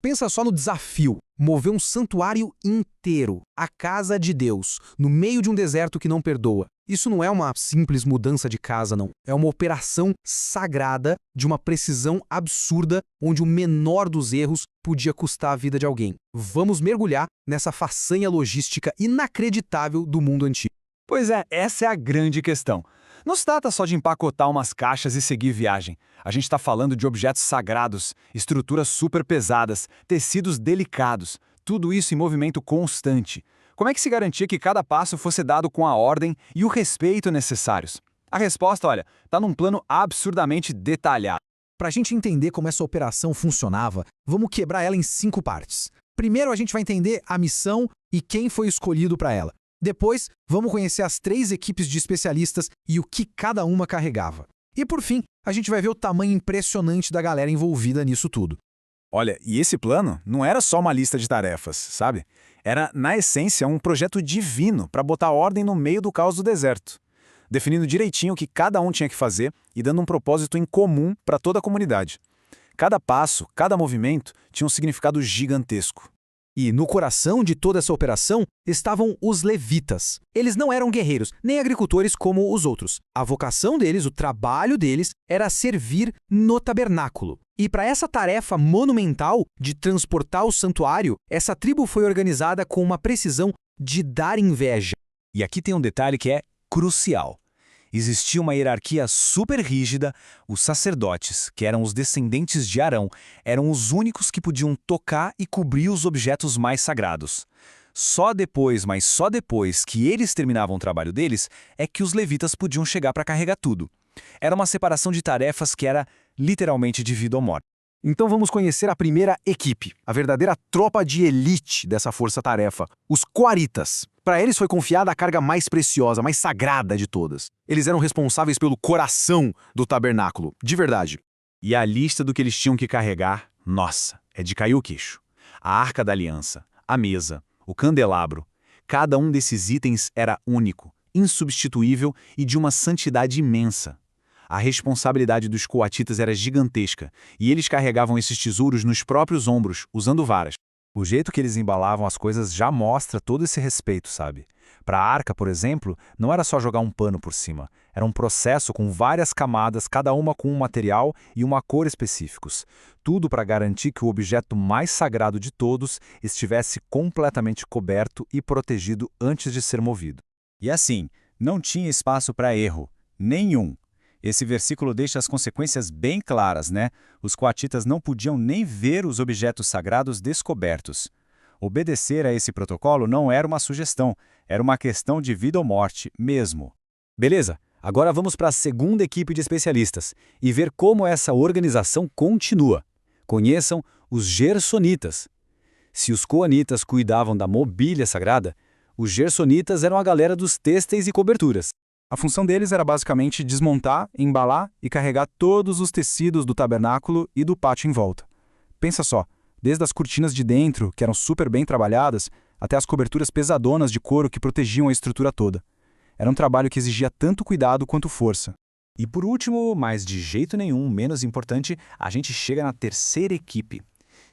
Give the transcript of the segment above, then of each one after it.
Pensa só no desafio: mover um santuário inteiro, a casa de Deus, no meio de um deserto que não perdoa. Isso não é uma simples mudança de casa, não. É uma operação sagrada de uma precisão absurda, onde o menor dos erros podia custar a vida de alguém. Vamos mergulhar nessa façanha logística inacreditável do mundo antigo. Pois é, essa é a grande questão. Não se trata só de empacotar umas caixas e seguir viagem. A gente está falando de objetos sagrados, estruturas super pesadas, tecidos delicados, tudo isso em movimento constante. Como é que se garantia que cada passo fosse dado com a ordem e o respeito necessários? A resposta, olha, está num plano absurdamente detalhado. Para a gente entender como essa operação funcionava, vamos quebrar ela em 5 partes. Primeiro, a gente vai entender a missão e quem foi escolhido para ela. Depois, vamos conhecer as 3 equipes de especialistas e o que cada uma carregava. E por fim, a gente vai ver o tamanho impressionante da galera envolvida nisso tudo. Olha, e esse plano não era só uma lista de tarefas, sabe? Era, na essência, um projeto divino para botar ordem no meio do caos do deserto, definindo direitinho o que cada um tinha que fazer e dando um propósito em comum para toda a comunidade. Cada passo, cada movimento tinha um significado gigantesco. E no coração de toda essa operação estavam os levitas. Eles não eram guerreiros, nem agricultores como os outros. A vocação deles, o trabalho deles, era servir no tabernáculo. E para essa tarefa monumental de transportar o santuário, essa tribo foi organizada com uma precisão de dar inveja. E aqui tem um detalhe que é crucial. Existia uma hierarquia super rígida. Os sacerdotes, que eram os descendentes de Arão, eram os únicos que podiam tocar e cobrir os objetos mais sagrados. Só depois, mas só depois que eles terminavam o trabalho deles, é que os levitas podiam chegar para carregar tudo. Era uma separação de tarefas que era literalmente de vida ou morte. Então vamos conhecer a primeira equipe, a verdadeira tropa de elite dessa força-tarefa, os coaritas. Para eles foi confiada a carga mais preciosa, mais sagrada de todas. Eles eram responsáveis pelo coração do tabernáculo, de verdade. E a lista do que eles tinham que carregar, nossa, é de cair o queixo. A Arca da Aliança, a mesa, o candelabro. Cada um desses itens era único, insubstituível e de uma santidade imensa. A responsabilidade dos coatitas era gigantesca, e eles carregavam esses tesouros nos próprios ombros, usando varas. O jeito que eles embalavam as coisas já mostra todo esse respeito, sabe? Para a arca, por exemplo, não era só jogar um pano por cima. Era um processo com várias camadas, cada uma com um material e uma cor específicos. Tudo para garantir que o objeto mais sagrado de todos estivesse completamente coberto e protegido antes de ser movido. E assim, não tinha espaço para erro. Nenhum. Esse versículo deixa as consequências bem claras, né? Os coatitas não podiam nem ver os objetos sagrados descobertos. Obedecer a esse protocolo não era uma sugestão, era uma questão de vida ou morte mesmo. Beleza, agora vamos para a segunda equipe de especialistas e ver como essa organização continua. Conheçam os gersonitas. Se os coanitas cuidavam da mobília sagrada, os gersonitas eram a galera dos têxteis e coberturas. A função deles era basicamente desmontar, embalar e carregar todos os tecidos do tabernáculo e do pátio em volta. Pensa só, desde as cortinas de dentro, que eram super bem trabalhadas, até as coberturas pesadonas de couro que protegiam a estrutura toda. Era um trabalho que exigia tanto cuidado quanto força. E por último, mas de jeito nenhum menos importante, a gente chega na terceira equipe.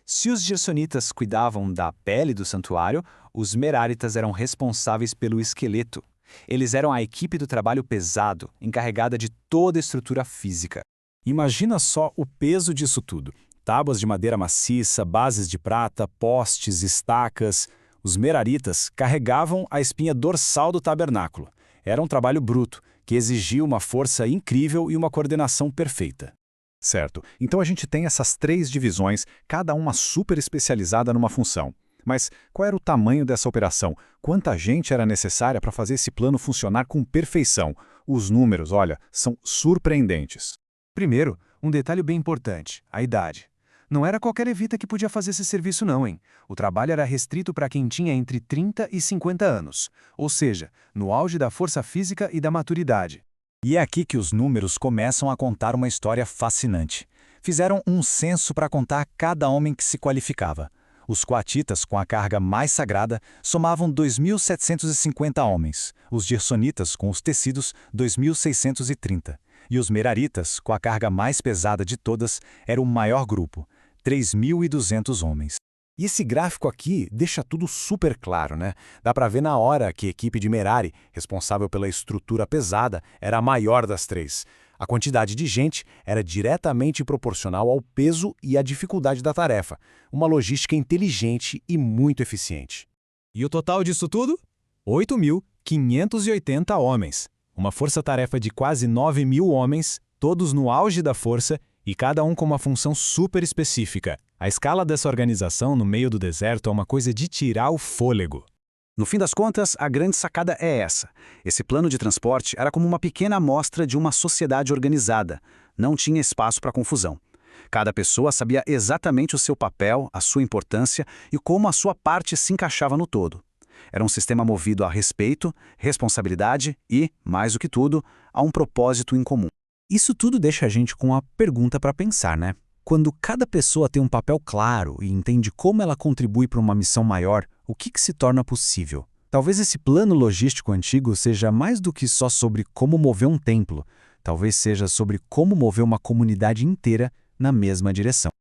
Se os gersonitas cuidavam da pele do santuário, os meráritas eram responsáveis pelo esqueleto. Eles eram a equipe do trabalho pesado, encarregada de toda a estrutura física. Imagina só o peso disso tudo. Tábuas de madeira maciça, bases de prata, postes, estacas. Os meraritas carregavam a espinha dorsal do tabernáculo. Era um trabalho bruto, que exigia uma força incrível e uma coordenação perfeita. Certo, então a gente tem essas 3 divisões, cada uma super especializada numa função. Mas qual era o tamanho dessa operação? Quanta gente era necessária para fazer esse plano funcionar com perfeição? Os números, olha, são surpreendentes. Primeiro, um detalhe bem importante, a idade. Não era qualquer levita que podia fazer esse serviço não, hein? O trabalho era restrito para quem tinha entre 30 e 50 anos, ou seja, no auge da força física e da maturidade. E é aqui que os números começam a contar uma história fascinante. Fizeram um censo para contar cada homem que se qualificava. Os coatitas, com a carga mais sagrada, somavam 2.750 homens. Os gersonitas, com os tecidos, 2.630. E os meraritas, com a carga mais pesada de todas, era o maior grupo, 3.200 homens. E esse gráfico aqui deixa tudo super claro, né? Dá para ver na hora que a equipe de Merari, responsável pela estrutura pesada, era a maior das três. A quantidade de gente era diretamente proporcional ao peso e à dificuldade da tarefa. Uma logística inteligente e muito eficiente. E o total disso tudo? 8.580 homens. Uma força-tarefa de quase 9.000 homens, todos no auge da força e cada um com uma função super específica. A escala dessa organização no meio do deserto é uma coisa de tirar o fôlego. No fim das contas, a grande sacada é essa. Esse plano de transporte era como uma pequena amostra de uma sociedade organizada. Não tinha espaço para confusão. Cada pessoa sabia exatamente o seu papel, a sua importância e como a sua parte se encaixava no todo. Era um sistema movido a respeito, responsabilidade e, mais do que tudo, a um propósito em comum. Isso tudo deixa a gente com uma pergunta para pensar, né? Quando cada pessoa tem um papel claro e entende como ela contribui para uma missão maior, o que se torna possível? Talvez esse plano logístico antigo seja mais do que só sobre como mover um templo. Talvez seja sobre como mover uma comunidade inteira na mesma direção.